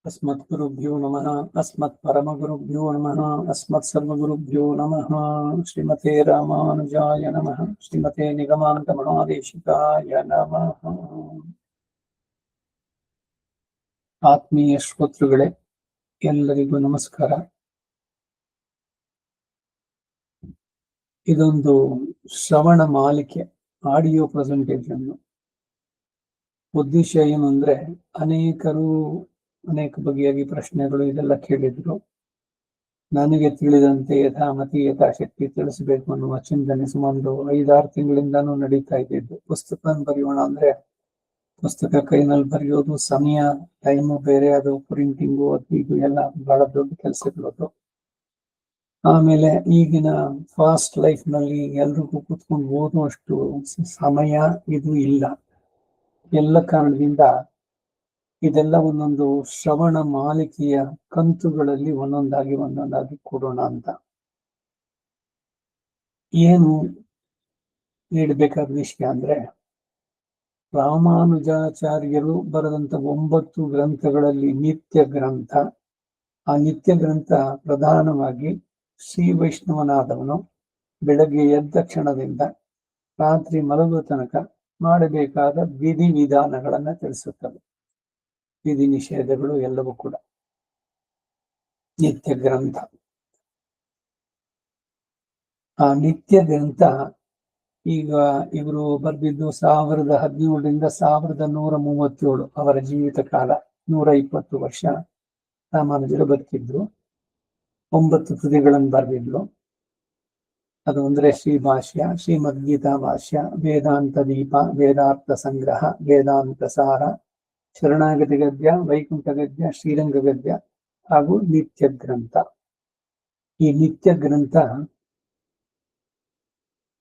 अस्मद्गुरुभ्यो नमः अस्मत्परमगुरुभ्यो नमः अस्मत्सर्वगुरुभ्यो नमः। श्रीमते रामानुजाय नमः। श्रीमते निगमान्त महादेशिकाय नमः। ಆತ್ಮೀಯ ಶ್ರೋತೃಗಳೇ, ಎಲ್ಲರಿಗೂ ನಮಸ್ಕಾರ. ಇದೊಂದು ಶ್ರವಣ ಮಾಲಿಕೆ, ಆಡಿಯೋ ಪ್ರೆಸೆಂಟೇಷನ್. ಉದ್ದೇಶ ಏನು ಅಂದ್ರೆ, ಅನೇಕರು ಅನೇಕ ಬಗೆಯಾಗಿ ಪ್ರಶ್ನೆಗಳು ಇದೆಲ್ಲ ಕೇಳಿದ್ರು. ನನಗೆ ತಿಳಿದಂತೆ ಯಥಾಮತಿ ಯಥಾಶಕ್ತಿ ತಿಳಿಸಬೇಕು ಅನ್ನುವ ಚಿಂತನೆ ಸುಮಾರು 5-6 ತಿಂಗಳಿಂದಾನು ನಡೀತಾ ಇದ್ದಿದ್ದು. ಪುಸ್ತಕ ಬರೆಯೋಣ ಅಂದ್ರೆ ಪುಸ್ತಕ ಕೈನಲ್ಲಿ ಬರೆಯೋದು, ಸಮಯ ಟೈಮು ಬೇರೆ, ಅದು ಪ್ರಿಂಟಿಂಗು ಅದು ಇದು ಎಲ್ಲ ಬಹಳ ದೊಡ್ಡ ಕೆಲಸಗಳು. ಆಮೇಲೆ ಈಗಿನ ಫಾಸ್ಟ್ ಲೈಫ್ ನಲ್ಲಿ ಎಲ್ರಿಗೂ ಕೂತ್ಕೊಂಡು ಓದುವಷ್ಟು ಸಮಯ ಇದು ಇಲ್ಲ. ಎಲ್ಲ ಕಾರಣದಿಂದ ಇದೆಲ್ಲ ಒಂದೊಂದು ಶ್ರವಣ ಮಾಲಿಕೆಯ ಕಂತುಗಳಲ್ಲಿ ಒಂದೊಂದಾಗಿ ಕೊಡೋಣ ಅಂತ. ಏನು ನೀಡಬೇಕಾದ ವಿಷಯ ಅಂದ್ರೆ, ರಾಮಾನುಜಾಚಾರ್ಯರು ಬರೆದಂತ 9 ಗ್ರಂಥಗಳಲ್ಲಿ ನಿತ್ಯ ಗ್ರಂಥ. ಆ ನಿತ್ಯ ಗ್ರಂಥ ಪ್ರಧಾನವಾಗಿ ಶ್ರೀ ವೈಷ್ಣವನಾದವನು ಬೆಳಗ್ಗೆ ಎದ್ದ ಕ್ಷಣದಿಂದ ರಾತ್ರಿ ಮಲಗುವ ತನಕ ಮಾಡಬೇಕಾದ ವಿಧಿವಿಧಾನಗಳನ್ನ ತಿಳಿಸುತ್ತದೆ. ವಿಧಿ ನಿಷೇಧಗಳು ಎಲ್ಲವೂ ಕೂಡ ನಿತ್ಯ ಗ್ರಂಥ. ಆ ನಿತ್ಯ ಗ್ರಂಥ ಈಗ ಇವರು ಬರೆದಿದ್ದು 1017ರಿಂದ 1137 ಅವರ ಜೀವಿತ ಕಾಲ. 120 ವರ್ಷ ರಾಮಾನುಜರು ಬದುಕಿದ್ರು. 9 ಕೃತಿಗಳನ್ನು ಬರೆದಿದ್ರು. ಅದು ಅಂದ್ರೆ ಶ್ರೀ ಭಾಷ್ಯ, ಶ್ರೀಮದ್ಗೀತಾ ಭಾಷ್ಯ, ವೇದಾಂತ ದೀಪ, ವೇದಾರ್ಥ ಸಂಗ್ರಹ, ವೇದಾಂತ ಸಾರ, ಶರಣಾಗತಿ ಗದ್ಯ, ವೈಕುಂಠ ಗದ್ಯ, ಶ್ರೀರಂಗ ಗದ್ಯ ಹಾಗೂ ನಿತ್ಯ ಗ್ರಂಥ. ಈ ನಿತ್ಯ ಗ್ರಂಥ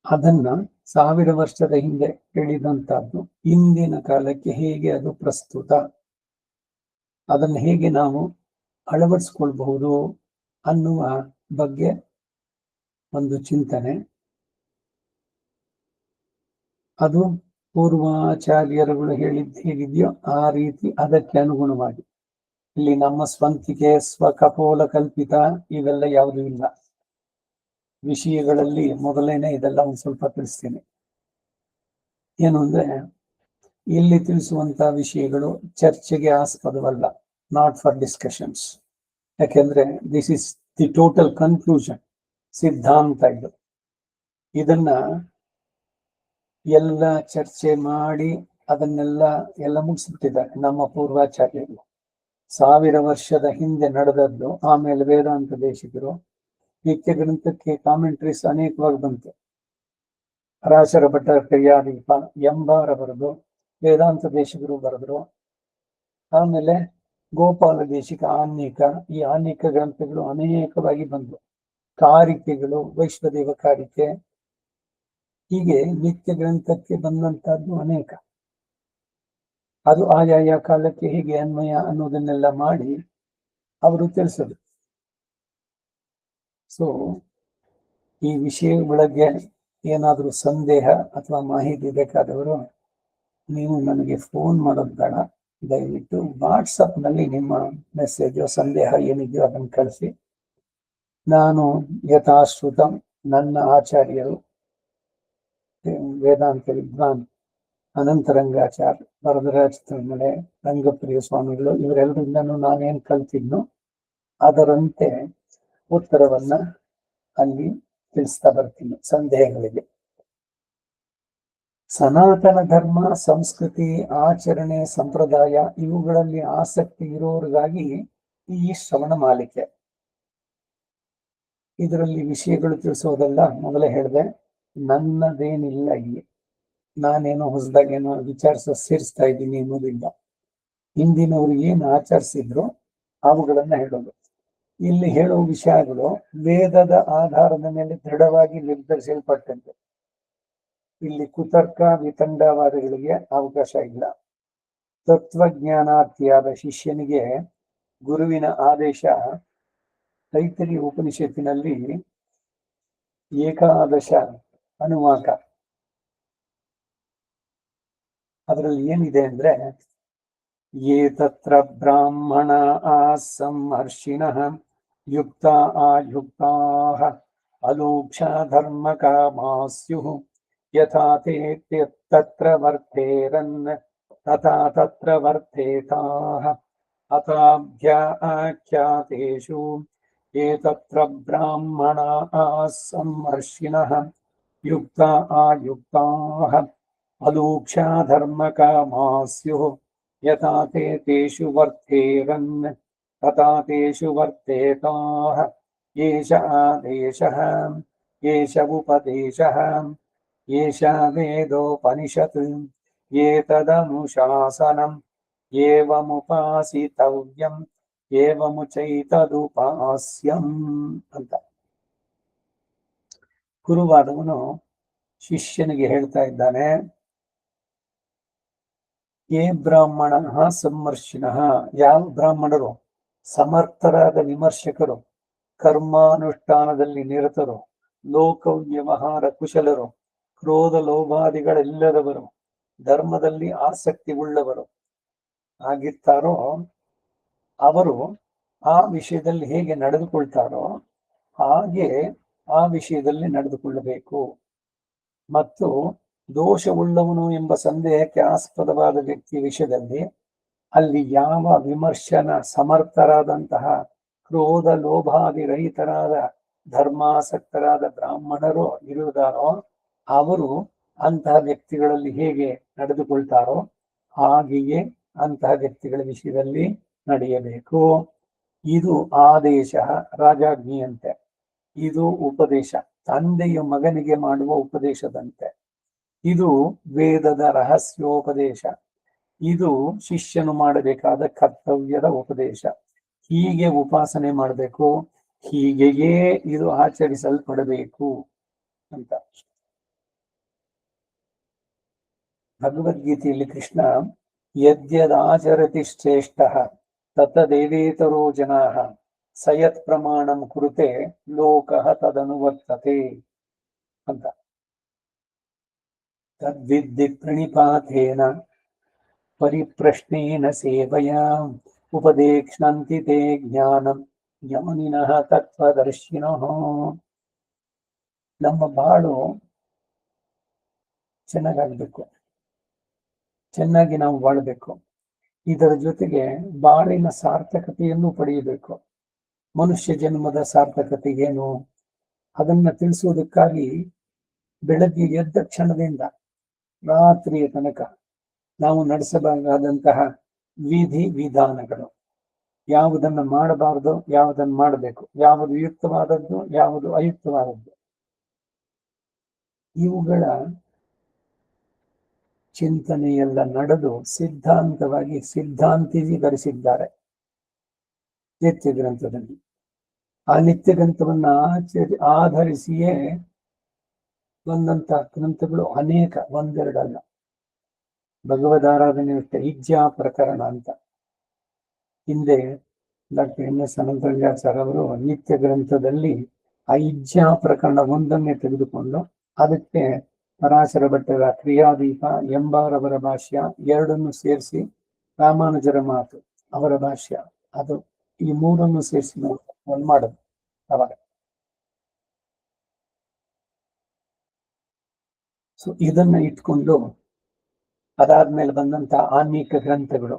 ಅದನ್ನ 1000 ವರ್ಷದ ಹಿಂದೆ ಹೇಳಿದಂತಹದ್ದು. ಇಂದಿನ ಕಾಲಕ್ಕೆ ಹೇಗೆ ಅದು ಪ್ರಸ್ತುತ, ಅದನ್ನು ಹೇಗೆ ನಾವು ಅಳವಡಿಸ್ಕೊಳ್ಬಹುದು ಅನ್ನುವ ಬಗ್ಗೆ ಒಂದು ಚಿಂತನೆ. ಅದು ಪೂರ್ವಾಚಾರ್ಯರುಗಳು ಹೇಳಿದ್ದು ಹೇಗಿದೆಯೋ ಆ ರೀತಿ ಅದಕ್ಕೆ ಅನುಗುಣವಾಗಿ. ಇಲ್ಲಿ ನಮ್ಮ ಸ್ವಂತಿಕೆ, ಸ್ವಕಪೋಲ ಕಲ್ಪಿತ ಇವೆಲ್ಲ ಯಾವುದೂ ಇಲ್ಲ. ವಿಷಯಗಳಲ್ಲಿ ಮೊದಲೇನೆ ಇದೆಲ್ಲ ಒಂದು ಸ್ವಲ್ಪ ತಿಳಿಸ್ತೇನೆ. ಏನು ಅಂದ್ರೆ, ಇಲ್ಲಿ ತಿಳಿಸುವಂತಹ ವಿಷಯಗಳು ಚರ್ಚೆಗೆ ಆಸ್ಪದವಲ್ಲ, ನಾಟ್ ಫಾರ್ ಡಿಸ್ಕಷನ್ಸ್. ಯಾಕೆಂದ್ರೆ this is the total conclusion, ಸಿದ್ಧಾಂತ ಇದು. ಇದನ್ನ ಎಲ್ಲ ಚರ್ಚೆ ಮಾಡಿ ಅದನ್ನೆಲ್ಲ ಮುಗಿಸ್ಬಿಟ್ಟಿದ್ದಾರೆ ನಮ್ಮ ಪೂರ್ವಾಚಾರ್ಯರು. 1000 ವರ್ಷದ ಹಿಂದೆ ನಡೆದದ್ದು. ಆಮೇಲೆ ವೇದಾಂತ ದೇಶಿಕರು ನಿತ್ಯ ಗ್ರಂಥಕ್ಕೆ ಕಾಮೆಂಟ್ರೀಸ್ ಅನೇಕವಾಗಿ ಬಂತು. ಪರಾಶರ ಭಟ್ಟರ ಕ್ರಿಯಾದೀಪ, ಎಂಬಾರ ಬರೆದು, ವೇದಾಂತ ದೇಶಿಕರು ಬರೆದ್ರು. ಆಮೇಲೆ ಗೋಪಾಲ ದೇಶಿಕ ಆನ್ಯಿಕ, ಈ ಆನ್ಯಿಕ ಗ್ರಂಥಗಳು ಅನೇಕವಾಗಿ ಬಂದವು. ಕಾರಿಕೆಗಳು, ವೈಷ್ಣದೇವ ಕಾರಿಕೆ, ಹೀಗೆ ನಿತ್ಯ ಗ್ರಂಥಕ್ಕೆ ಬಂದಂತಹದ್ದು ಅನೇಕ. ಅದು ಆಯಾಯ ಕಾಲಕ್ಕೆ ಹೇಗೆ ಅನ್ವಯ ಅನ್ನೋದನ್ನೆಲ್ಲ ಮಾಡಿ ಅವರು ತಿಳಿಸೋದು. ಸೊ ಈ ವಿಷಯ ಒಳಗೆ ಏನಾದರೂ ಸಂದೇಹ ಅಥವಾ ಮಾಹಿತಿ ಬೇಕಾದವರು ನೀವು ನನಗೆ ಫೋನ್ ಮಾಡೋದು ಬೇಡ, ದಯವಿಟ್ಟು ವಾಟ್ಸಪ್ನಲ್ಲಿ ನಿಮ್ಮ ಮೆಸೇಜು ಸಂದೇಹ ಏನಿದೆಯೋ ಅದನ್ನು ಕಳಿಸಿ. ನಾನು ಯಥಾಶ್ರುತ ನನ್ನ ಆಚಾರ್ಯರು ವೇದಾಂತ ವಿದ್ವಾನ್ ಅನಂತರಂಗಾಚಾರ್ಯ, ವರದರಾಜ ತಿರುಮಲೆ, ರಂಗಪ್ರಿಯ ಸ್ವಾಮಿಗಳು, ಇವರೆಲ್ಲರಿಂದನೂ ನಾನೇನು ಕಲ್ತಿದ್ನೋ ಅದರಂತೆ ಉತ್ತರವನ್ನ ಅಲ್ಲಿ ತಿಳಿಸ್ತಾ ಬರ್ತೀನಿ ಸಂದೇಹಗಳಿಗೆ. ಸನಾತನ ಧರ್ಮ, ಸಂಸ್ಕೃತಿ, ಆಚರಣೆ, ಸಂಪ್ರದಾಯ ಇವುಗಳಲ್ಲಿ ಆಸಕ್ತಿ ಇರೋರಿಗಾಗಿ ಈ ಶ್ರವಣ ಮಾಲಿಕೆ. ಇದರಲ್ಲಿ ವಿಷಯಗಳು ತಿಳಿಸೋದೆಲ್ಲ ಮೊದಲೇ ಹೇಳಿದೆ, ನನ್ನದೇನಿಲ್ಲ. ಇಲ್ಲಿ ನಾನೇನೋ ಹೊಸದಾಗೇನೋ ಸೇರಿಸ್ತಾ ಇದ್ದೀನಿ ಅನ್ನೋದಿಲ್ಲ. ಹಿಂದಿನವರು ಏನು ಆಚರಿಸಿದ್ರು ಅವುಗಳನ್ನ ಹೇಳೋದು. ಇಲ್ಲಿ ಹೇಳುವ ವಿಷಯಗಳು ವೇದದ ಆಧಾರದ ಮೇಲೆ ದೃಢವಾಗಿ ನಿರ್ಧರಿಸಲ್ಪಟ್ಟಂತೆ. ಇಲ್ಲಿ ಕುತರ್ಕ ವಿತಂಡವಾದಗಳಿಗೆ ಅವಕಾಶ ಇಲ್ಲ. ತತ್ವಜ್ಞಾನಾರ್ಥಿಯಾದ ಶಿಷ್ಯನಿಗೆ ಗುರುವಿನ ಆದೇಶ ತೈತರಿ ಉಪನಿಷತ್ತಿನಲ್ಲಿ ಏಕಾದಶ ಅನುವಾಕ. ಅದರಲ್ಲಿ ಏನಿದೆ ಅಂದ್ರೆ, ये तत्र ब्राह्मणाः सम्मर्षिणः युक्ता आयुक्ताः अलूक्षा धर्मकामाः स्युः यथा ते तत्र वर्तेरन् तथा तत्र वर्तेताः अथाभ्याख्यातेषु ये तत्र ब्राह्मणाः सम्मर्षिणः युक्ता आयुक्ताः अलूक्षा धर्मकामाः स्युः यथा ते तेषु वर्तेरन् तथा तेषु वर्तेताः एष आदेशः एष उपदेशः एष वेदोपनिषत् एतदनुशासनम् एवमुपासितव्यम् ಏವಮುಚೈತದುಪಾಸ್ಯಂ ಅಂತ. ಗುರುವಾದವನು ಶಿಷ್ಯನಿಗೆ ಹೇಳ್ತಾ ಇದ್ದಾನೆ, ಏ ಬ್ರಾಹ್ಮಣ ಸಂಮರ್ಶಿನಃ, ಯಾವ ಬ್ರಾಹ್ಮಣರು ಸಮರ್ಥರಾದ ವಿಮರ್ಶಕರು, ಕರ್ಮಾನುಷ್ಠಾನದಲ್ಲಿ ನಿರತರು, ಲೋಕ ವ್ಯವಹಾರ ಕುಶಲರು, ಕ್ರೋಧ ಲೋಭಾದಿಗಳೆಲ್ಲದವರು, ಧರ್ಮದಲ್ಲಿ ಆಸಕ್ತಿ ಉಳ್ಳವರು ಆಗಿರ್ತಾರೋ ಅವರು ಆ ವಿಷಯದಲ್ಲಿ ಹೇಗೆ ನಡೆದುಕೊಳ್ತಾರೋ ಹಾಗೆ ಆ ವಿಷಯದಲ್ಲಿ ನಡೆದುಕೊಳ್ಳಬೇಕು. ಮತ್ತು ದೋಷವುಳ್ಳವನು ಎಂಬ ಸಂದೇಹಕ್ಕೆ ಆಸ್ಪದವಾದ ವ್ಯಕ್ತಿಯ ವಿಷಯದಲ್ಲಿ ಅಲ್ಲಿ ಯಾವ ವಿಮರ್ಶನ ಸಮರ್ಥರಾದಂತಹ ಕ್ರೋಧ ಲೋಭಾದಿ ರಹಿತರಾದ ಧರ್ಮಾಸಕ್ತರಾದ ಬ್ರಾಹ್ಮಣರು ಇರುವುದಾರೋ ಅವರು ಅಂತಹ ವ್ಯಕ್ತಿಗಳಲ್ಲಿ ಹೇಗೆ ನಡೆದುಕೊಳ್ತಾರೋ ಹಾಗೆಯೇ ಅಂತಹ ವ್ಯಕ್ತಿಗಳ ವಿಷಯದಲ್ಲಿ ನಡೆಯಬೇಕು. ಇದು ಆದೇಶ, ರಾಜಾಜ್ಞೆಯಂತೆ. ಇದು ಉಪದೇಶ, ತಂದೆಯು ಮಗನಿಗೆ ಮಾಡುವ ಉಪದೇಶದಂತೆ. ಇದು ವೇದದ ರಹಸ್ಯೋಪದೇಶ. ಇದು ಶಿಷ್ಯನು ಮಾಡಬೇಕಾದ ಕರ್ತವ್ಯದ ಉಪದೇಶ. ಹೀಗೆ ಉಪಾಸನೆ ಮಾಡಬೇಕು, ಹೀಗೆಯೇ ಇದು ಆಚರಿಸಲ್ಪಡಬೇಕು ಅಂತ. ಭಗವದ್ಗೀತೆಯಲ್ಲಿ ಕೃಷ್ಣ ಯದ್ಯದಾಚರತಿ ಶ್ರೇಷ್ಠಃ ತತ್ತದೇವೇತರೋ ಜನಾಃ ಸಯತ್ ಪ್ರಮಾಣಂ ಕುರುತೆ ಲೋಕಃ ತದನುವರ್ತತೆ ಅಂತ. ತದ್ವಿದ್ಧಿ ಪ್ರಣಿಪಾತೇನ ಪರಿಪ್ರಶ್ನೇನ ಸೇವಯಾ ಉಪದೇಕ್ಷ್ಣಂತಿ ತೇ ಜ್ಞಾನಂ ಜ್ಞಾನಿನಃ ತತ್ವದರ್ಶಿನಃ. ನಮ್ಮ ಬಾಳು ಚೆನ್ನಾಗಾಗಬೇಕು, ಚೆನ್ನಾಗಿ ನಾವು ಬಾಳಬೇಕು. ಇದರ ಜೊತೆಗೆ ಬಾಳಿನ ಸಾರ್ಥಕತೆಯನ್ನು ಪಡೆಯಬೇಕು. ಮನುಷ್ಯ ಜನ್ಮದ ಸಾರ್ಥಕತೆ ಏನು ಅದನ್ನ ತಿಳಿಸುವುದಕ್ಕಾಗಿ ಬೆಳಗ್ಗೆ ಎದ್ದ ಕ್ಷಣದಿಂದ ರಾತ್ರಿಯ ತನಕ ನಾವು ನಡೆಸಬೇಕಾದಂತಹ ವಿಧಿ ವಿಧಾನಗಳು, ಯಾವುದನ್ನು ಮಾಡಬಾರದು, ಯಾವುದನ್ನು ಮಾಡಬೇಕು, ಯಾವುದು ಯುಕ್ತವಾದದ್ದು, ಯಾವುದು ಅಯುಕ್ತವಾದದ್ದು, ಇವುಗಳ ಚಿಂತನೆಯೆಲ್ಲ ನಡೆದು ಸಿದ್ಧಾಂತವಾಗಿ ಸಿದ್ಧಾಂತೀಕರಿಸಿದ್ದಾರೆ ನಿತ್ಯ ಗ್ರಂಥದಲ್ಲಿ. ಆ ನಿತ್ಯ ಗ್ರಂಥವನ್ನ ಆಧರಿಸಿಯೇ ಬಂದಂತ ಗ್ರಂಥಗಳು ಅನೇಕ, ಒಂದೆರಡಲ್ಲ. ಭಗವದಾರಾಧನೆ ಇಜ್ಜಾ ಪ್ರಕರಣ ಅಂತ ಹಿಂದೆ ಡಾಕ್ಟರ್ ಎನ್.ಎಸ್. ಅನಂತಲಿಂಗಾಚಾರ್ಯ ಅವರು ನಿತ್ಯ ಗ್ರಂಥದಲ್ಲಿ ಆ ಇಜ್ಜಾ ಪ್ರಕರಣ ಒಂದನ್ನೇ ತೆಗೆದುಕೊಂಡು ಅದಕ್ಕೆ ಪರಾಶರ ಭಟ್ಟರ ಕ್ರಿಯಾದೀಪ, ಎಂಬಾರವರ ಭಾಷ್ಯ ಎರಡನ್ನು ಸೇರಿಸಿ ರಾಮಾನುಜರ ಮಾತು ಅವರ ಭಾಷ್ಯ, ಅದು ಈ ಮೂರನ್ನು ಸೇರಿಸಿ ಒಂದು ಮಾಡೋದು. ಅವಾಗ ಸೊ ಇದನ್ನ ಇಟ್ಕೊಂಡು ಅದಾದ್ಮೇಲೆ ಬಂದಂತ ಆನ್ಮೀಕ ಗ್ರಂಥಗಳು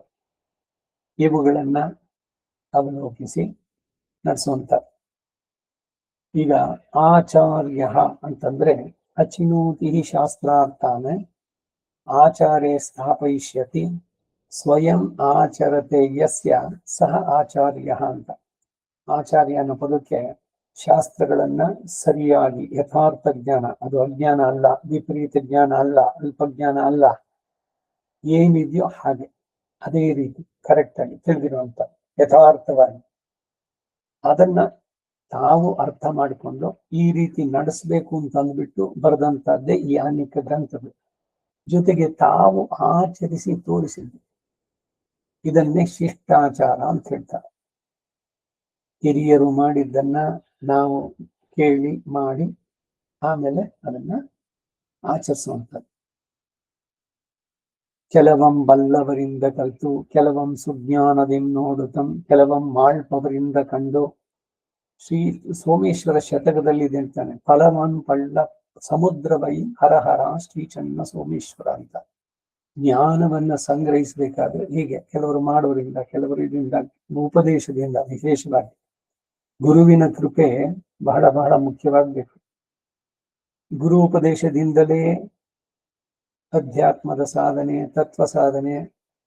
ಇವುಗಳನ್ನ ಅವಲೋಕಿಸಿ ನಡೆಸುವಂತ. ಈಗ ಆಚಾರ್ಯ ಅಂತಂದ್ರೆ ಅಚಿನೋತಿ ಶಾಸ್ತ್ರಾರ್ಥಾನ ಆಚಾರ್ಯ ಸ್ಥಾಪಯಿಷ್ಯತಿ ಸ್ವಯಂ ಆಚರತೆ ಯಸ್ಯ ಸಹ ಆಚಾರ್ಯ ಅಂತ. ಆಚಾರ್ಯ ಅನ್ನೋ ಪದಕ್ಕೆ ಶಾಸ್ತ್ರಗಳನ್ನ ಸರಿಯಾಗಿ ಯಥಾರ್ಥ ಜ್ಞಾನ, ಅದು ಅಜ್ಞಾನ ಅಲ್ಲ, ವಿಪರೀತ ಜ್ಞಾನ ಅಲ್ಲ, ಅಲ್ಪಜ್ಞಾನ ಅಲ್ಲ, ಏನಿದೆಯೋ ಹಾಗೆ ಅದೇ ರೀತಿ ಕರೆಕ್ಟ್ ಆಗಿ ತಿಳಿದಿರುವಂತ ಯಥಾರ್ಥವಾಗಿ ಅದನ್ನ ತಾವು ಅರ್ಥ ಮಾಡಿಕೊಂಡು ಈ ರೀತಿ ನಡೆಸಬೇಕು ಅಂತ ಅಂದ್ಬಿಟ್ಟು ಬರೆದಂತದ್ದೇ ಈ ಅನೇಕ ಗ್ರಂಥಗಳು. ಜೊತೆಗೆ ತಾವು ಆಚರಿಸಿ ತೋರಿಸಿದ್ದು ಇದನ್ನೇ ಶಿಷ್ಟಾಚಾರ ಅಂತ ಹೇಳ್ತಾರೆ. ಹಿರಿಯರು ಮಾಡಿದ್ದನ್ನ ನಾವು ಕೇಳಿ ಮಾಡಿ ಆಮೇಲೆ ಅದನ್ನ ಆಚರಿಸುವಂಥದ್ದು. ಕೆಲವಂ ಬಲ್ಲವರಿಂದ ಕಲಿತು ಕೆಲವಂ ಸುಜ್ಞಾನದೆಂ ನೋಡುತ್ತಂ ಕೆಲವಂ ಮಾಳ್ಪವರಿಂದ ಕಂಡು. ಶ್ರೀ ಸೋಮೇಶ್ವರ ಶತಕದಲ್ಲಿದೆ ಅಂತಾನೆ, ಫಲವನ್ ಪಳ್ಳ ಸಮುದ್ರವೈ ಹರಹರ ಶ್ರೀ ಚನ್ನ ಸೋಮೇಶ್ವರ ಅಂತ. ಜ್ಞಾನವನ್ನ ಸಂಗ್ರಹಿಸಬೇಕಾದ್ರೆ ಹೀಗೆ ಕೆಲವರು ಮಾಡೋದ್ರಿಂದ, ಕೆಲವರು ಇದರಿಂದ, ಉಪದೇಶದಿಂದ, ವಿಶೇಷವಾಗಿ ಗುರುವಿನ ಕೃಪೆ ಬಹಳ ಬಹಳ ಮುಖ್ಯವಾಗಬೇಕು. ಗುರು ಉಪದೇಶದಿಂದಲೇ ಅಧ್ಯಾತ್ಮದ ಸಾಧನೆ, ತತ್ವ ಸಾಧನೆ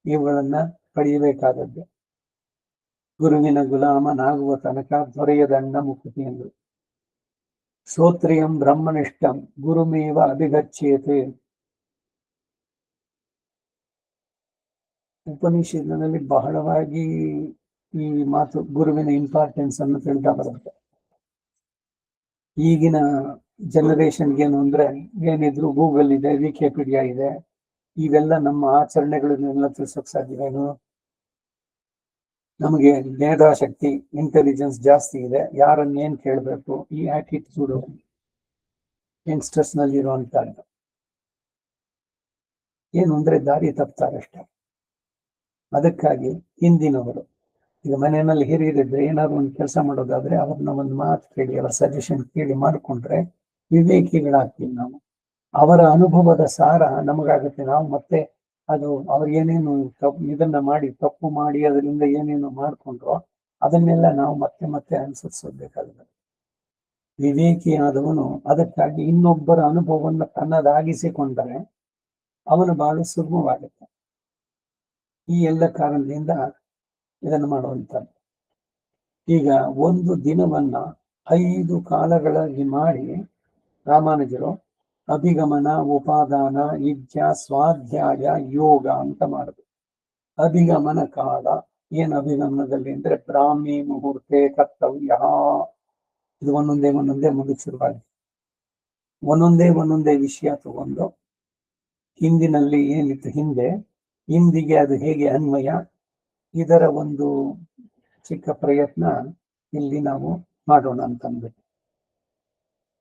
ಇವುಗಳನ್ನ ಪಡೆಯಬೇಕಾದದ್ದು. ಗುರುವಿನ ಗುಲಾಮನಾಗುವ ತನಕ ದೊರೆಯದಣ್ಣ ಮುಕ್ತಿ ಎಂದು. ಶ್ರೋತ್ರಿಯಂ ಬ್ರಹ್ಮನಿಷ್ಠಂ ಗುರುಮೇವ ಅಭಿಗಚ್ಚೇತೆ. ಉಪನಿಷತ್ತಿನಲ್ಲಿ ಬಹಳವಾಗಿ ಈ ಮಾತು ಗುರುವಿನ ಇಂಪಾರ್ಟೆನ್ಸ್ ಅನ್ನು ತಿಳಿತಾ ಬರುತ್ತೆ. ಈಗಿನ ಜನರೇಷನ್ಗೆ ಏನು ಅಂದ್ರೆ, ಏನಿದ್ರು ಗೂಗಲ್ ಇದೆ, ವಿಕಿಪೀಡಿಯಾ ಇದೆ, ಇವೆಲ್ಲ ನಮ್ಮ ಆಚರಣೆಗಳನ್ನೆಲ್ಲ ತಿಳಿಸೋಕ್ ಸಾಧ್ಯವೇನು? ನಮಗೆ ಮೇಧಾಶಕ್ತಿ, ಇಂಟೆಲಿಜೆನ್ಸ್ ಜಾಸ್ತಿ ಇದೆ, ಯಾರನ್ನೇನ್ ಕೇಳಬೇಕು, ಈ ಆಟಿಟ್ಯೂಡ್ ಯಂಗ್ಸ್ಟರ್ಸ್ ನಲ್ಲಿ ಇರುವಂತಹದ್ದು. ಏನು ಅಂದ್ರೆ ದಾರಿ ತಪ್ತಾರಷ್ಟೇ. ಅದಕ್ಕಾಗಿ ಹಿಂದಿನವರು, ಈಗ ಮನೆಯಲ್ಲಿ ಹಿರಿಯರಿದ್ರೆ ಏನಾದ್ರು ಒಂದು ಕೆಲಸ ಮಾಡೋದಾದ್ರೆ ಅವ್ರನ್ನ ಒಂದು ಮಾತು ಕೇಳಿ, ಅವರ ಸಜೆಷನ್ ಕೇಳಿ ಮಾಡಿಕೊಂಡ್ರೆ ವಿವೇಕಿಗಳಾಗ್ತೀವಿ ನಾವು. ಅವರ ಅನುಭವದ ಸಾರ ನಮಗಾಗುತ್ತೆ. ನಾವು ಮತ್ತೆ ಅದು ಅವ್ರಿಗೇನೇನು ಇದನ್ನ ಮಾಡಿ, ತಪ್ಪು ಮಾಡಿ ಅದರಿಂದ ಏನೇನು ಮಾಡ್ಕೊಂಡ್ರೋ ಅದನ್ನೆಲ್ಲ ನಾವು ಮತ್ತೆ ಮತ್ತೆ ಅನುಸರಿಸಬೇಕಾಗುತ್ತೆ. ವಿವೇಕಿಯಾದವನು ಅದಕ್ಕಾಗಿ ಇನ್ನೊಬ್ಬರ ಅನುಭವವನ್ನು ತನ್ನದಾಗಿಸಿಕೊಂಡರೆ ಅವನು ಬಹಳ ಸುಗಮವಾಗುತ್ತೆ. ಈ ಎಲ್ಲ ಕಾರಣದಿಂದ ಇದನ್ನು ಮಾಡುವಂಥದ್ದು. ಈಗ ಒಂದು ದಿನವನ್ನ 5 ಕಾಲಗಳಾಗಿ ಮಾಡಿ ರಾಮಾನುಜರು ಅಭಿಗಮನ, ಉಪಾದಾನ, ಯಜ್ಞ, ಸ್ವಾಧ್ಯಾಯ, ಯೋಗ ಅಂತ ಮಾಡುದು. ಅಭಿಗಮನ ಕಾಲ ಏನು ಅಭಿಗಮನದಲ್ಲಿ ಅಂದ್ರೆ ಬ್ರಾಹ್ಮಿ ಮುಹೂರ್ತೆ ಕರ್ತವ್ಯ. ಇದು ಒಂದೊಂದೇ ಮುಂದಕ್ಕೆ ಶುರುವಾಗಿದೆ. ಒಂದೊಂದೇ ವಿಷಯ ತಗೊಂಡು ಹಿಂದಿನಲ್ಲಿ ಏನಿತ್ತು, ಹಿಂದಿಗೆ ಅದು ಹೇಗೆ ಅನ್ವಯ, ಇದರ ಒಂದು ಚಿಕ್ಕ ಪ್ರಯತ್ನ ಇಲ್ಲಿ ನಾವು ಮಾಡೋಣ ಅಂತಂದ್ಬಿಟ್ಟು.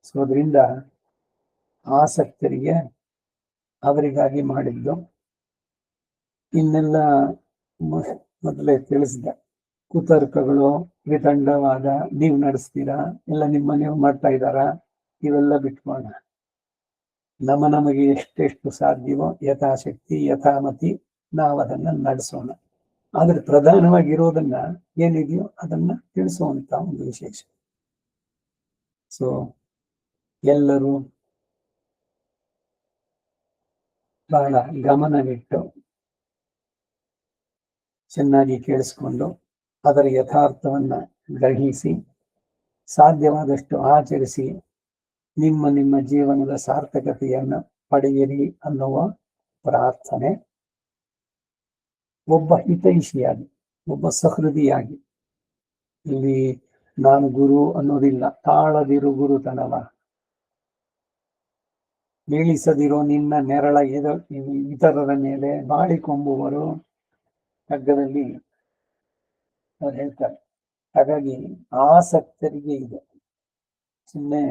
ಸೊ ಅದರಿಂದ ಆಸಕ್ತರಿಗೆ ಅವರಿಗಾಗಿ ಮಾಡಿದ್ದು. ಇನ್ನೆಲ್ಲ ಮೊದಲೇ ತಿಳಿಸಿದೆ. ಕುತರ್ಕಗಳು, ವಿತಂಡವಾದ, ನೀವು ನಡೆಸ್ತೀರಾ, ಎಲ್ಲ ನಿಮ್ಮನೆ ಮಾಡ್ತಾ ಇದ್ದಾರಾ, ಇವೆಲ್ಲ ಬಿಟ್ಕೋಣ. ನಮಗೆ ಎಷ್ಟೆಷ್ಟು ಸಾಧ್ಯವೋ ಯಥಾಶಕ್ತಿ ಯಥಾಮತಿ ನಾವು ಅದನ್ನ ನಡೆಸೋಣ. ಆದ್ರೆ ಪ್ರಧಾನವಾಗಿರೋದನ್ನ ಏನಿದೆಯೋ ಅದನ್ನ ತಿಳಿಸುವಂತ ಒಂದು ವಿಶೇಷ. ಸೊ ಎಲ್ಲರೂ ಬಹಳ ಗಮನವಿಟ್ಟು ಚೆನ್ನಾಗಿ ಕೇಳಿಸ್ಕೊಂಡು ಅದರ ಯಥಾರ್ಥವನ್ನ ಗ್ರಹಿಸಿ ಸಾಧ್ಯವಾದಷ್ಟು ಆಚರಿಸಿ ನಿಮ್ಮ ಜೀವನದ ಸಾರ್ಥಕತೆಯನ್ನು ಪಡೆಯಿರಿ ಅನ್ನುವ ಪ್ರಾರ್ಥನೆ. ಒಬ್ಬ ಹಿತೈಷಿಯಾಗಿ, ಒಬ್ಬ ಸಹೃದಿಯಾಗಿ, ಇಲ್ಲಿ ನಾನು ಗುರು ಅನ್ನೋದಿಲ್ಲ. ತಾಳದಿರು ಗುರುತನವ, ಬೀಳಿಸದಿರೋ ನಿನ್ನ ನೆರಳ ಇತರರ ಮೇಲೆ ಬಾಳಿಕೊಂಬುವರು ಕಗ್ಗದಲ್ಲಿ ಅವ್ರು ಹೇಳ್ತಾರೆ. ಹಾಗಾಗಿ ಆಸಕ್ತರಿಗೆ ಇದೆ. ಸುಮ್ಮನೆ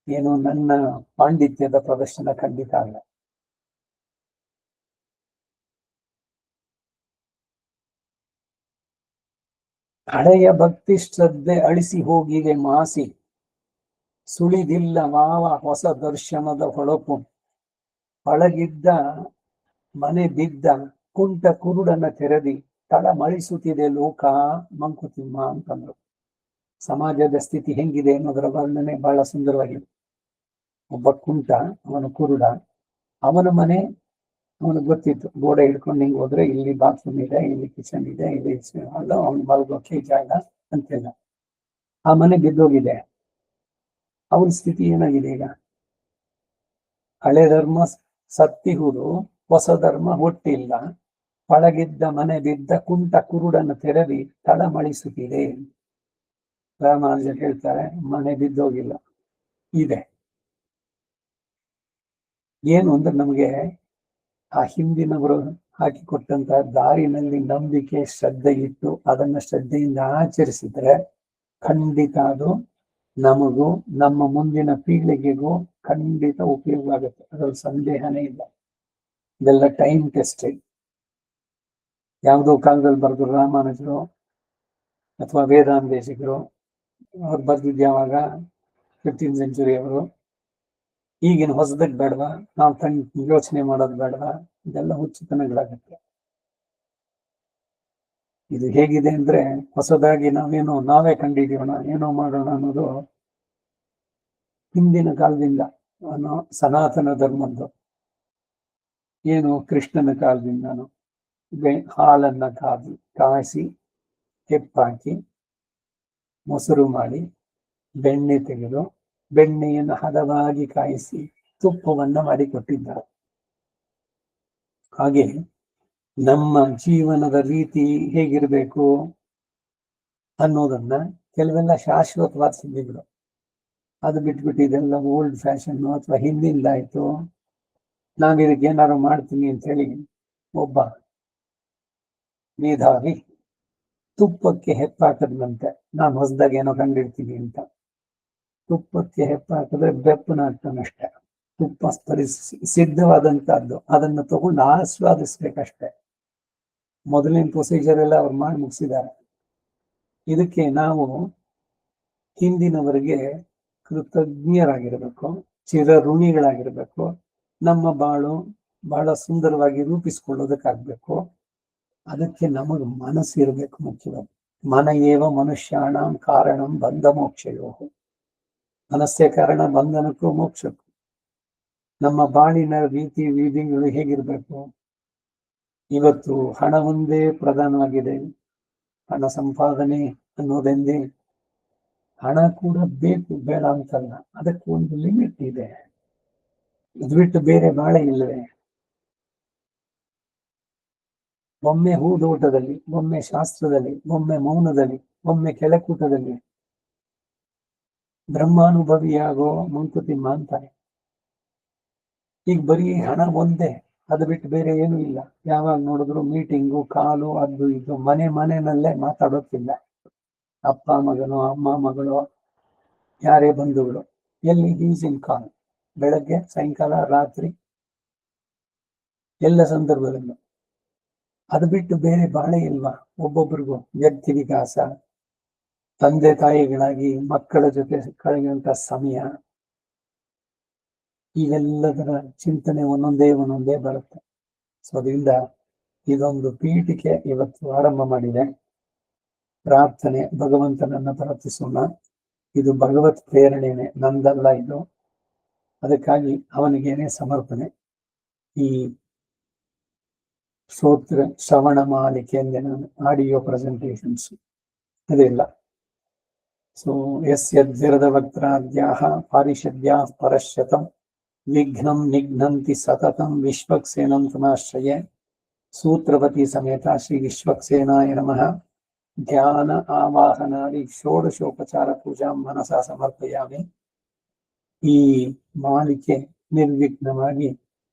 ಏನು ನನ್ನ ಪಾಂಡಿತ್ಯದ ಪ್ರದರ್ಶನ ಖಂಡಿತ ಅಲ್ಲ. ಹಳೆಯ ಭಕ್ತಿ ಶ್ರದ್ಧೆ ಅಳಿಸಿ ಹೋಗಿದೆ ಮಾಸಿ, ಸುಳಿದಿಲ್ಲ ಮಾವ ಹೊಸ ದರ್ಶನದ ಹೊಳಪು, ಒಳಗಿದ್ದ ಮನೆ ಬಿದ್ದ ಕುಂಟ ಕುರುಡನ ತೆರೆದಿ ತಳಮಳಿಸುತ್ತಿದೆ ಲೋಕ ಮಂಕುತಿಮ್ಮ ಅಂತಂದ್ರು. ಸಮಾಜದ ಸ್ಥಿತಿ ಹೆಂಗಿದೆ ಅನ್ನೋದರ ವರ್ಣನೆ ಬಹಳ ಸುಂದರವಾಗಿದೆ. ಒಬ್ಬ ಕುಂಟ, ಅವನು ಕುರುಡ, ಅವನ ಮನೆ ಅವನಿಗೆ ಗೊತ್ತಿತ್ತು. ಗೋಡೆ ಹಿಡ್ಕೊಂಡು ಹಿಂಗೆ ಹೋದ್ರೆ ಇಲ್ಲಿ ಬಾತ್ರೂಮ್ ಇದೆ, ಇಲ್ಲಿ ಕಿಚನ್ ಇದೆ, ಇಲ್ಲಿ ಅಲ್ಲ ಅವನು ಮಲಗೋಕೆ ಜಾಗ ಅಂತೆಲ್ಲ. ಆ ಮನೆ ಬಿದ್ದೋಗಿದೆ. ಅವನ ಸ್ಥಿತಿ ಏನಾಗಿದೆ ಈಗ? ಹಳೆ ಧರ್ಮ ಸತ್ತಿಹುದು, ಹೊಸ ಧರ್ಮ ಹುಟ್ಟಿಲ್ಲ, ಒಳಗಿದ್ದ ಮನೆ ಬಿದ್ದ ಕುಂಟ ಕುರುಡನ್ನು ತೆರವಿ ತಳಮಳಿಸುತ್ತಿದೆ. ರಾಮಾನುಜ ಹೇಳ್ತಾರೆ, ಮನೆ ಬಿದ್ದೋಗಿಲ್ಲ, ಇದೆ. ಏನು ಅಂದ್ರೆ ನಮಗೆ ಆ ಹಿಂದಿನವರು ಹಾಕಿಕೊಟ್ಟಂತಹ ದಾರಿನಲ್ಲಿ ನಂಬಿಕೆ, ಶ್ರದ್ಧೆ ಇಟ್ಟು ಅದನ್ನ ಶ್ರದ್ಧೆಯಿಂದ ಆಚರಿಸಿದ್ರೆ ಖಂಡಿತ ಅದು ನಮಗೂ ನಮ್ಮ ಮುಂದಿನ ಪೀಳಿಗೆಗೂ ಖಂಡಿತ ಉಪಯೋಗ ಆಗುತ್ತೆ. ಅದರಲ್ಲಿ ಸಂದೇಹನೇ ಇಲ್ಲ. ಇದೆಲ್ಲ ಟೈಮ್ ಟೆಸ್ಟೆಡ್. ಯಾವುದೋ ಕಾಲದಲ್ಲಿ ಬರೆದ್ರು ರಾಮಾನುಜರು ಅಥವಾ ವೇದಾಂತೇಶಿಕರು, ಅವ್ರು ಬರ್ದಿದ್ದು ಯಾವಾಗ 15th century ಅವರು. ಈಗಿನ ಹೊಸದಕ್ಕೆ ಬೇಡವಾ, ನಾವು ಯೋಚನೆ ಮಾಡೋದು ಬೇಡವಾ? ಇದೆಲ್ಲ ಹುಚ್ಚುತನಗಳಾಗತ್ತೆ. ಇದು ಹೇಗಿದೆ ಅಂದ್ರೆ, ಹೊಸದಾಗಿ ನಾವೇ ಕಂಡಿದೀವಣ, ಏನೋ ಮಾಡೋಣ ಅನ್ನೋದು ಹಿಂದಿನ ಕಾಲದಿಂದ ಸನಾತನ ಧರ್ಮದ್ದು. ಏನು ಕೃಷ್ಣನ ಕಾಲದಿಂದನು ಹಾಲನ್ನ ಕಾಯಿಸಿ ಹೆಪ್ಪಾಕಿ ಮೊಸರು ಮಾಡಿ ಬೆಣ್ಣೆ ತೆಗೆದು ಬೆಣ್ಣೆಯನ್ನು ಹದವಾಗಿ ಕಾಯಿಸಿ ತುಪ್ಪವನ್ನ ಮಾಡಿಕೊಟ್ಟಿದ್ದಾರೆ. ಹಾಗೆ ನಮ್ಮ ಜೀವನದ ರೀತಿ ಹೇಗಿರಬೇಕು ಅನ್ನೋದನ್ನ ಕೆಲವೆಲ್ಲ ಶಾಶ್ವತವಾದ ಸುದ್ದಿಗಳು. ಅದು ಬಿಟ್ಬಿಟ್ಟು ಇದೆಲ್ಲ ಓಲ್ಡ್ ಫ್ಯಾಷನ್ ಅಥವಾ ಹಿಂದಿಂದಾಯ್ತು, ನಾನು ಇದಕ್ಕೆ ಏನಾರು ಮಾಡ್ತೀನಿ ಅಂತ ಹೇಳಿ ಒಬ್ಬ ಮೇಧಾವಿ ತುಪ್ಪಕ್ಕೆ ಹೆಪ್ಪಾಕದಂತೆ ನಾನು ಹೊಸದಾಗಿ ಏನೋ ಕಂಡಿಡ್ತೀನಿ ಅಂತ. ತುಪ್ಪಕ್ಕೆ ಹೆಪ್ಪಾಕಿದ್ರೆ ಬೆಪ್ಪನಾಗ್ತಾನಷ್ಟೆ. ತುಪ್ಪ ಸಿದ್ಧವಾದಂತಹದ್ದು, ಅದನ್ನು ತಗೊಂಡು ಆಸ್ವಾದಿಸ್ಬೇಕಷ್ಟೆ. ಮೊದಲಿನ ಪ್ರೊಸೀಜರ್ ಎಲ್ಲ ಅವ್ರು ಮಾಡಿ ಮುಗಿಸಿದ್ದಾರೆ. ಇದಕ್ಕೆ ನಾವು ಹಿಂದಿನವರಿಗೆ ಕೃತಜ್ಞರಾಗಿರ್ಬೇಕು, ಚಿರಋಣಿಗಳಾಗಿರ್ಬೇಕು. ನಮ್ಮ ಬಾಳು ಬಹಳ ಸುಂದರವಾಗಿ ರೂಪಿಸ್ಕೊಳ್ಳೋದಕ್ಕಾಗಬೇಕು. ಅದಕ್ಕೆ ನಮಗೆ ಮನಸ್ಸಿರಬೇಕು ಮುಖ್ಯವಾಗಿ. ಮನ ಏವ ಮನುಷ್ಯಾಣಂ ಕಾರಣಂ ಬಂಧ ಮೋಕ್ಷಯೋ. ಮನಸ್ಸೇ ಕಾರಣ ಬಂಧನಕ್ಕೂ ಮೋಕ್ಷಕ್ಕೂ. ನಮ್ಮ ಬಾಳಿನ ರೀತಿ ವಿಧಿಗಳು ಹೇಗಿರ್ಬೇಕು? ಇವತ್ತು ಹಣ ಒಂದೇ ಪ್ರಧಾನವಾಗಿದೆ. ಹಣ ಸಂಪಾದನೆ ಅನ್ನೋದೆಂದೇ. ಹಣ ಕೂಡ ಬೇಕು, ಬೇಡ ಅಂತಲ್ಲ, ಅದಕ್ಕೆ ಒಂದು ಲಿಮಿಟ್ ಇದೆ. ಇದು ಬಿಟ್ಟು ಬೇರೆ ಬಾಳೆ ಇಲ್ಲವೇ? ಒಮ್ಮೆ ಹೂದೋಟದಲ್ಲಿ, ಒಮ್ಮೆ ಶಾಸ್ತ್ರದಲ್ಲಿ, ಒಮ್ಮೆ ಮೌನದಲ್ಲಿ, ಒಮ್ಮೆ ಕೆಳಕೂಟದಲ್ಲಿ ಬ್ರಹ್ಮಾನುಭವಿಯಾಗೋ ಮಂಕುತಿಮ್ಮ ಅಂತಾರೆ. ಈಗ ಬರೀ ಹಣ ಒಂದೇ, ಅದು ಬಿಟ್ಟು ಬೇರೆ ಏನೂ ಇಲ್ಲ. ಯಾವಾಗ ನೋಡಿದ್ರು ಮೀಟಿಂಗು, ಕಾಲು, ಅದು ಇದು, ಮನೆಯಲ್ಲೇ ಮಾತಾಡೋಕ್ಕಿಲ್ಲ. ಅಪ್ಪ ಮಗನೋ, ಅಮ್ಮ ಮಗಳು, ಯಾರೇ ಬಂಧುಗಳು, ಎಲ್ಲಿ ಈಸ್ ಇನ್ ಕಾಲ್. ಬೆಳಗ್ಗೆ, ಸಾಯಂಕಾಲ, ರಾತ್ರಿ, ಎಲ್ಲ ಸಂದರ್ಭದಲ್ಲೂ. ಅದು ಬಿಟ್ಟು ಬೇರೆ ಬಾಳೆ ಇಲ್ವಾ? ಒಬ್ಬೊಬ್ರಿಗೂ ವ್ಯಕ್ತಿ ವಿಕಾಸ, ತಂದೆ ತಾಯಿಗಳಾಗಿ ಮಕ್ಕಳ ಜೊತೆ ಕಳೆಯುವಂತ ಸಮಯ, ಇವೆಲ್ಲದರ ಚಿಂತನೆ ಒಂದೊಂದೇ ಬರುತ್ತೆ. ಸೊ ಅದರಿಂದ ಇದೊಂದು ಪೀಠಿಕೆ ಇವತ್ತು ಆರಂಭ ಮಾಡಿದೆ. ಪ್ರಾರ್ಥನೆ, ಭಗವಂತನನ್ನ ಪ್ರಾರ್ಥಿಸೋಣ. ಇದು ಭಗವತ್ ಪ್ರೇರಣೆನೆ, ನಂದಲ್ಲ ಇದು. ಅದಕ್ಕಾಗಿ ಅವನಿಗೇನೆ ಸಮರ್ಪಣೆ. ಈ ಸ್ತೋತ್ರ ಶ್ರವಣ ಮಾಲಿಕೆ ನಾನು ಆಡಿಯೋ ಪ್ರೆಸೆಂಟೇಷನ್ಸ್ ಅದೆಲ್ಲ. ಸೊ ಯಸ್ಯದ್ವಿರದ ವಕ್ತಾದ್ಯಾಹ ಪಾರಿಷದ್ಯಾಃ ಪರಶ್ಯತಂ ವಿಘ್ನಂ ನಿಘ್ನಂತಿ ಸತತಂ ವಿಶ್ವಕ್ಸೇನಂ ತಮಾಶ್ರಯೇ. ಸೂತ್ರಪತಿ ಸಮೇತ ಶ್ರೀ ವಿಶ್ವಕ್ಸೇನಾಯ ನಮಃ. ಧ್ಯಾನ ಆವಾಹನಾದಿ ಷೋಡಶೋಪಚಾರ ಪೂಜಾ ಮನಸಾ ಸಮರ್ಪಯಾಮಿ. ಈ ಮಾಲಿಕೆ ನಿರ್ವಿಘ್ನವಾಗಿ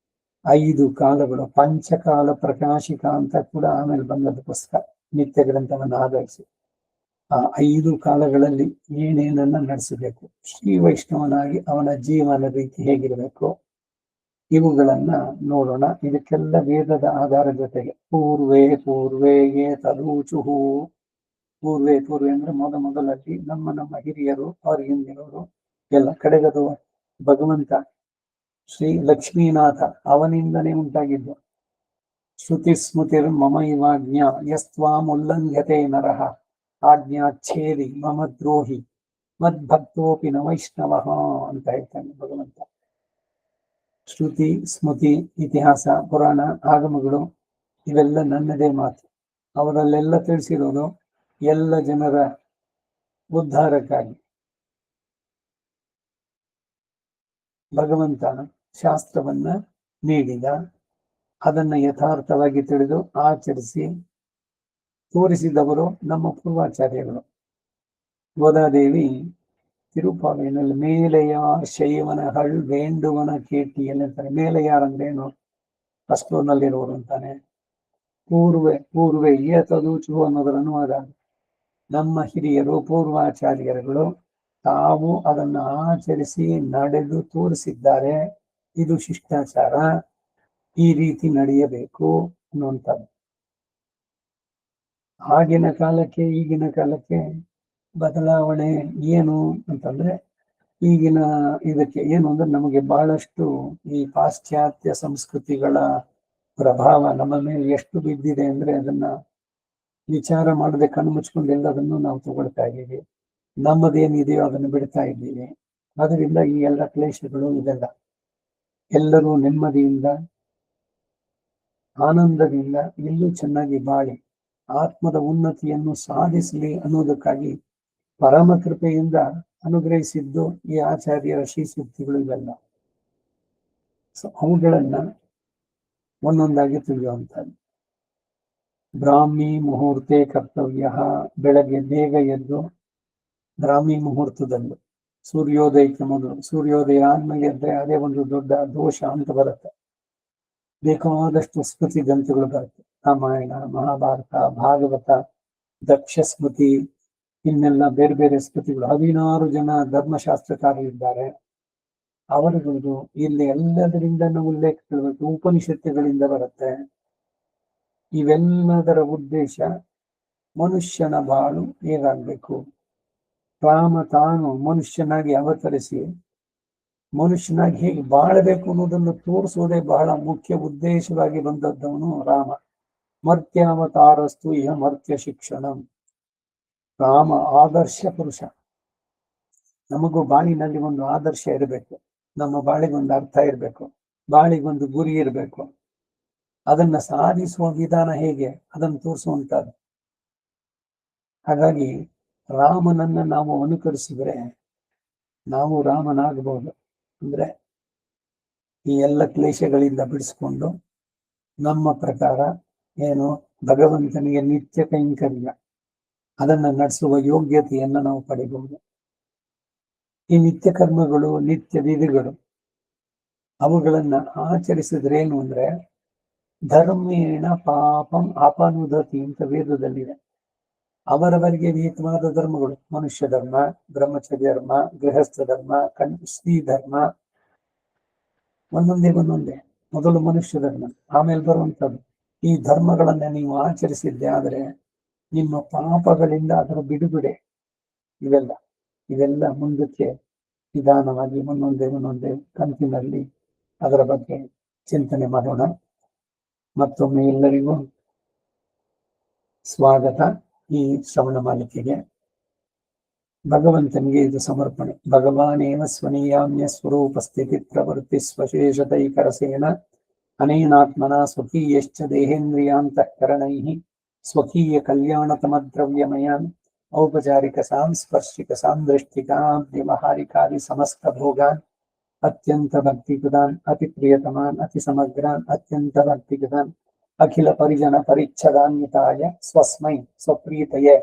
5 ಕಾಲಗಳು, ಪಂಚಕಾಲ ಪ್ರಕಾಶಿಕ ಅಂತ ಕೂಡ ಆಮೇಲೆ ಬಂದದ್ದು ಪುಸ್ತಕ, ನಿತ್ಯ ಗ್ರಂಥವನ್ನು ಆಧರಿಸಿ ಆ 5 ಕಾಲಗಳಲ್ಲಿ ಏನೇನನ್ನ ನಡೆಸಬೇಕು, ಶ್ರೀ ವೈಷ್ಣವನಾಗಿ ಅವನ ಜೀವನ ರೀತಿ ಹೇಗಿರಬೇಕು, ಇವುಗಳನ್ನ ನೋಡೋಣ. ಇದಕ್ಕೆಲ್ಲ ವೇದದ ಆಧಾರ ಜೊತೆಗೆ ಪೂರ್ವೇ ತದೂಚುಹು. ಪೂರ್ವೇ ಅಂದ್ರೆ ಮೊದಲಲ್ಲಿ ನಮ್ಮ ಹಿರಿಯರು, ಅವ್ರ ಹಿಂದಿನವರು ಎಲ್ಲ. ಕಡೆಗದು ಭಗವಂತ ಶ್ರೀ ಲಕ್ಷ್ಮೀನಾಥ, ಅವನಿಂದನೇ ಉಂಟಾಗಿದ್ದು. ಶ್ರುತಿ ಸ್ಮೃತಿರ್ ಮಮ ಇವಾಜ್ಞ ಯಸ್ತ್ವಾಂ ಉಲ್ಲಂಘ್ಯತೆ ನರಃ ಆಜ್ಞಾಚ್ಛೇದಿ ಮಮ ದ್ರೋಹಿ ಮದ್ಭಕ್ತೋಪಿ ನ ವೈಷ್ಣವಃ ಅಂತ ಹೇಳ್ತಾನೆ ಭಗವಂತ. ಶ್ರುತಿ ಸ್ಮೃತಿ, ಇತಿಹಾಸ, ಪುರಾಣ, ಆಗಮಗಳು ಇವೆಲ್ಲ ನನ್ನದೇ ಮಾತು. ಅವರಲ್ಲೆಲ್ಲ ತಿಳಿಸಿರೋದು ಎಲ್ಲ ಜನರ ಉದ್ಧಾರಕ್ಕಾಗಿ. ಭಗವಂತ ಶಾಸ್ತ್ರವನ್ನ ನೀಡಿದ, ಅದನ್ನ ಯಥಾರ್ಥವಾಗಿ ತಿಳಿದು ಆಚರಿಸಿ ತೋರಿಸಿದವರು ನಮ್ಮ ಪೂರ್ವಾಚಾರ್ಯಗಳು. ಗೋದಾದೇವಿ ತಿರುಪಾವೆಯಲ್ಲಿ ಮೇಲೆಯಾರ್ ಶೈವನಹಳ್ ವೇಂಡುವನ ಕೇಟಿಯಲ್ಲಿ ಅಂತಾರೆ. ಮೇಲೆಯಾರಂದ್ರೇನು? ಫಸ್ಟ್ ಫ್ಲೋರ್ನಲ್ಲಿರೋರು ಅಂತಾನೆ. ಪೂರ್ವೆ ಏತದೂಚು ಅನ್ನೋದರ ಅನುವಾದ. ನಮ್ಮ ಹಿರಿಯರು, ಪೂರ್ವಾಚಾರ್ಯರುಗಳು ತಾವು ಅದನ್ನು ಆಚರಿಸಿ ನಡೆದು ತೋರಿಸಿದ್ದಾರೆ. ಇದು ಶಿಷ್ಟಾಚಾರ. ಈ ರೀತಿ ನಡೆಯಬೇಕು ಅನ್ನುವಂಥದ್ದು. ಆಗಿನ ಕಾಲಕ್ಕೆ ಈಗಿನ ಕಾಲಕ್ಕೆ ಬದಲಾವಣೆ ಏನು ಅಂತಂದ್ರೆ, ಈಗಿನ ಇದಕ್ಕೆ ಏನು ಅಂದ್ರೆ ನಮಗೆ ಬಹಳಷ್ಟು ಈ ಪಾಶ್ಚಾತ್ಯ ಸಂಸ್ಕೃತಿಗಳ ಪ್ರಭಾವ ನಮ್ಮ ಮೇಲೆ ಎಷ್ಟು ಬಿದ್ದಿದೆ ಅಂದ್ರೆ ಅದನ್ನ ವಿಚಾರ ಮಾಡದೆ ಕಣ್ಣು ಮುಚ್ಕೊಂಡು ಎಲ್ಲದನ್ನು ನಾವು ತಗೊಳ್ತಾ ಇದ್ದೀವಿ. ನಮ್ಮದೇನಿದೆಯೋ ಅದನ್ನು ಬಿಡ್ತಾ ಇದ್ದೀವಿ. ಅದರಿಂದ ಈ ಎಲ್ಲ ಕ್ಲೇಶಗಳು ಇದೆಲ್ಲ. ಎಲ್ಲರೂ ನೆಮ್ಮದಿಯಿಂದ ಆನಂದದಿಂದ ಇಲ್ಲೂ ಚೆನ್ನಾಗಿ ಬಾಳಿ ಆತ್ಮದ ಉನ್ನತಿಯನ್ನು ಸಾಧಿಸಲಿ ಅನ್ನೋದಕ್ಕಾಗಿ ಪರಮ ಕೃಪೆಯಿಂದ ಅನುಗ್ರಹಿಸಿದ್ದು ಈ ಆಚಾರ್ಯರ ಶ್ರೀಸೂಕ್ತಿಗಳು ಇವೆಲ್ಲ. ಅವುಗಳನ್ನ ಒಂದೊಂದಾಗಿ ತಿಳಿಯುವಂಥದ್ದು. ಬ್ರಾಹ್ಮಿ ಮುಹೂರ್ತೆ ಕರ್ತವ್ಯ, ಬೆಳಗ್ಗೆ ಬೇಗ ಎದ್ದು ಬ್ರಾಹ್ಮಿ ಮುಹೂರ್ತದಲ್ಲಿ ಸೂರ್ಯೋದಯಕ್ಕೆ ಮೊದಲು, ಸೂರ್ಯೋದಯ ಆದ್ಮೇಲೆ ಎದ್ರೆ ಅದೇ ಒಂದು ದೊಡ್ಡ ದೋಷ ಅಂತ ಬರುತ್ತೆ. ಬೇಕಾದಷ್ಟು ಸ್ಮೃತಿ ಗ್ರಂಥಗಳು ಬರುತ್ತೆ. ರಾಮಾಯಣ, ಮಹಾಭಾರತ, ಭಾಗವತ, ದಕ್ಷ ಸ್ಮೃತಿ, ಇನ್ನೆಲ್ಲ ಬೇರೆ ಬೇರೆ ಸ್ಮೃತಿಗಳು. 16 ಜನ ಧರ್ಮಶಾಸ್ತ್ರಕಾರರಿದ್ದಾರೆ. ಅವರುಗಳು ಇಲ್ಲಿ ಎಲ್ಲದರಿಂದ ನಾವು ಉಲ್ಲೇಖ ಮಾಡಬೇಕು. ಉಪನಿಷತ್ತುಗಳಿಂದ ಬರುತ್ತೆ. ಇವೆಲ್ಲದರ ಉದ್ದೇಶ ಮನುಷ್ಯನ ಬಾಳು ಹೇಗಾಗಬೇಕು, ರಾಮ ತಾನು ಮನುಷ್ಯನಾಗಿ ಅವತರಿಸಿ ಮನುಷ್ಯನಾಗಿ ಹೇಗೆ ಬಾಳಬೇಕು ಅನ್ನೋದನ್ನು ತೋರಿಸುವುದೇ ಬಹಳ ಮುಖ್ಯ ಉದ್ದೇಶವಾಗಿ ಬಂದದ್ದವನು ರಾಮ. ಮರ್ತ್ಯಾವತಾರಸ್ತು ಇಹ ಮರ್ತ್ಯ ಶಿಕ್ಷಣಂ. ರಾಮ ಆದರ್ಶ ಪುರುಷ. ನಮಗೂ ಬಾಳಿನಲ್ಲಿ ಒಂದು ಆದರ್ಶ ಇರಬೇಕು. ನಮ್ಮ ಬಾಳಿಗೊಂದು ಅರ್ಥ ಇರಬೇಕು, ಬಾಳಿಗೊಂದು ಗುರಿ ಇರಬೇಕು. ಅದನ್ನ ಸಾಧಿಸುವ ವಿಧಾನ ಹೇಗೆ ಅದನ್ನು ತೋರಿಸುವಂತದ್ದು. ಹಾಗಾಗಿ ರಾಮನನ್ನ ನಾವು ಅನುಕರಿಸಿದ್ರೆ ನಾವು ರಾಮನಾಗಬಹುದು. ಅಂದ್ರೆ ಈ ಎಲ್ಲ ಕ್ಲೇಶಗಳಿಂದ ಬಿಡಿಸ್ಕೊಂಡು ನಮ್ಮ ಪ್ರಕಾರ ಏನು ಭಗವಂತನಿಗೆ ನಿತ್ಯ ಕೈಂಕರ್ಯ ಅದನ್ನ ನಡೆಸುವ ಯೋಗ್ಯತೆಯನ್ನ ನಾವು ಪಡೆಯಬಹುದು. ಈ ನಿತ್ಯ ಕರ್ಮಗಳು, ನಿತ್ಯ ವಿಧಿಗಳು, ಅವುಗಳನ್ನ ಆಚರಿಸಿದ್ರೇನು ಅಂದ್ರೆ ಧರ್ಮೇಣ ಪಾಪಂ ಅಪನುದತಿ ಅಂತ ವೇದದಲ್ಲಿದೆ. ಅವರವರಿಗೆ ವಿಹಿತವಾದ ಧರ್ಮಗಳು, ಮನುಷ್ಯ ಧರ್ಮ, ಬ್ರಹ್ಮಚರ್ಯ ಧರ್ಮ, ಗೃಹಸ್ಥ ಧರ್ಮ, ಸ್ತ್ರೀ ಧರ್ಮ, ಒಂದೊಂದೇ. ಮೊದಲು ಮನುಷ್ಯ ಧರ್ಮ, ಆಮೇಲೆ ಬರುವಂಥದ್ದು. ಈ ಧರ್ಮಗಳನ್ನ ನೀವು ಆಚರಿಸಿದ್ದೆ ಆದರೆ ನಿಮ್ಮ ಪಾಪಗಳಿಂದ ಅದರ ಬಿಡುಗಡೆ. ಇವೆಲ್ಲ ಮುಂದಕ್ಕೆ ನಿಧಾನವಾಗಿ ಒಂದೊಂದೇ ಕಂತಿನಲ್ಲಿ ಅದರ ಬಗ್ಗೆ ಚಿಂತನೆ ಮಾಡೋಣ. ಮತ್ತೊಮ್ಮೆ ಎಲ್ಲರಿಗೂ ಸ್ವಾಗತ ಈ ಶ್ರವಣ ಮಾಲಿಕೆಗೆ. ಭಗವಂತನಿಗೆ ಇದು ಸಮರ್ಪಣೆ. ಭಗವಾನೇವ ಸ್ವನೀಯಾಮ್ಯ ಸ್ವರೂಪ ಸ್ಥಿತಿ ಪ್ರವೃತ್ತಿ ಸ್ವಶೇಷತೈಕರಸೇನ ಅನೇನಾತ್ಮನ ಸ್ವಕೀಯಶ್ಚ ದೇಹೇಂದ್ರಿಯಾಂತಃಕರಣೈಃ ಸ್ವಕೀಯ ಕಲ್ಯಾಣತಮದ್ರವ್ಯಮಯಾನ್ ಔಪಚಾರಿಕ ಸಾಂಸ್ಪರ್ಶಿಕ ಸಾಂದೃಷ್ಟಿಕಾನ್ ವ್ಯವಹಾರಿಕಾದಿ ಸಮಸ್ತ ಭೋಗಾನ್ ಅತ್ಯಂತ ಭಕ್ತಿಕೃತಾನ್ ಅತಿ ಪ್ರಿಯತಮಾನ್ ಅತಿ ಸಮಗ್ರಾನ್ ಅತ್ಯಂತ ಭಕ್ತಿಕೃತಾನ್ ಅಖಿಲ ಪರಿಜನ ಪರಿಚ್ಛದಾನ್ವಿತಾಯ ಸ್ವಸ್ಮೈ ಸ್ವಪ್ರೀತಯೇ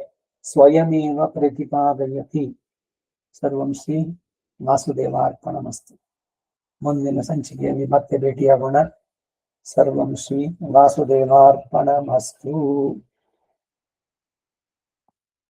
ಸ್ವಯಮೇವ ಪ್ರತಿಪಾದಯತಿ. ಸರ್ವಂ ಶ್ರೀ ವಾಸುದೇವಾರ್ಪಣಮಸ್ತು. ಮುಂದಿನ ಸಂಚಿಕೆಯಲ್ಲಿ ಮತ್ತೆ ಭೇಟಿಯಾಗೋಣ. ಸರ್ವಂ ಶ್ರೀ ವಾಸುದೇವಾರ್ಪಣಮಸ್ತು.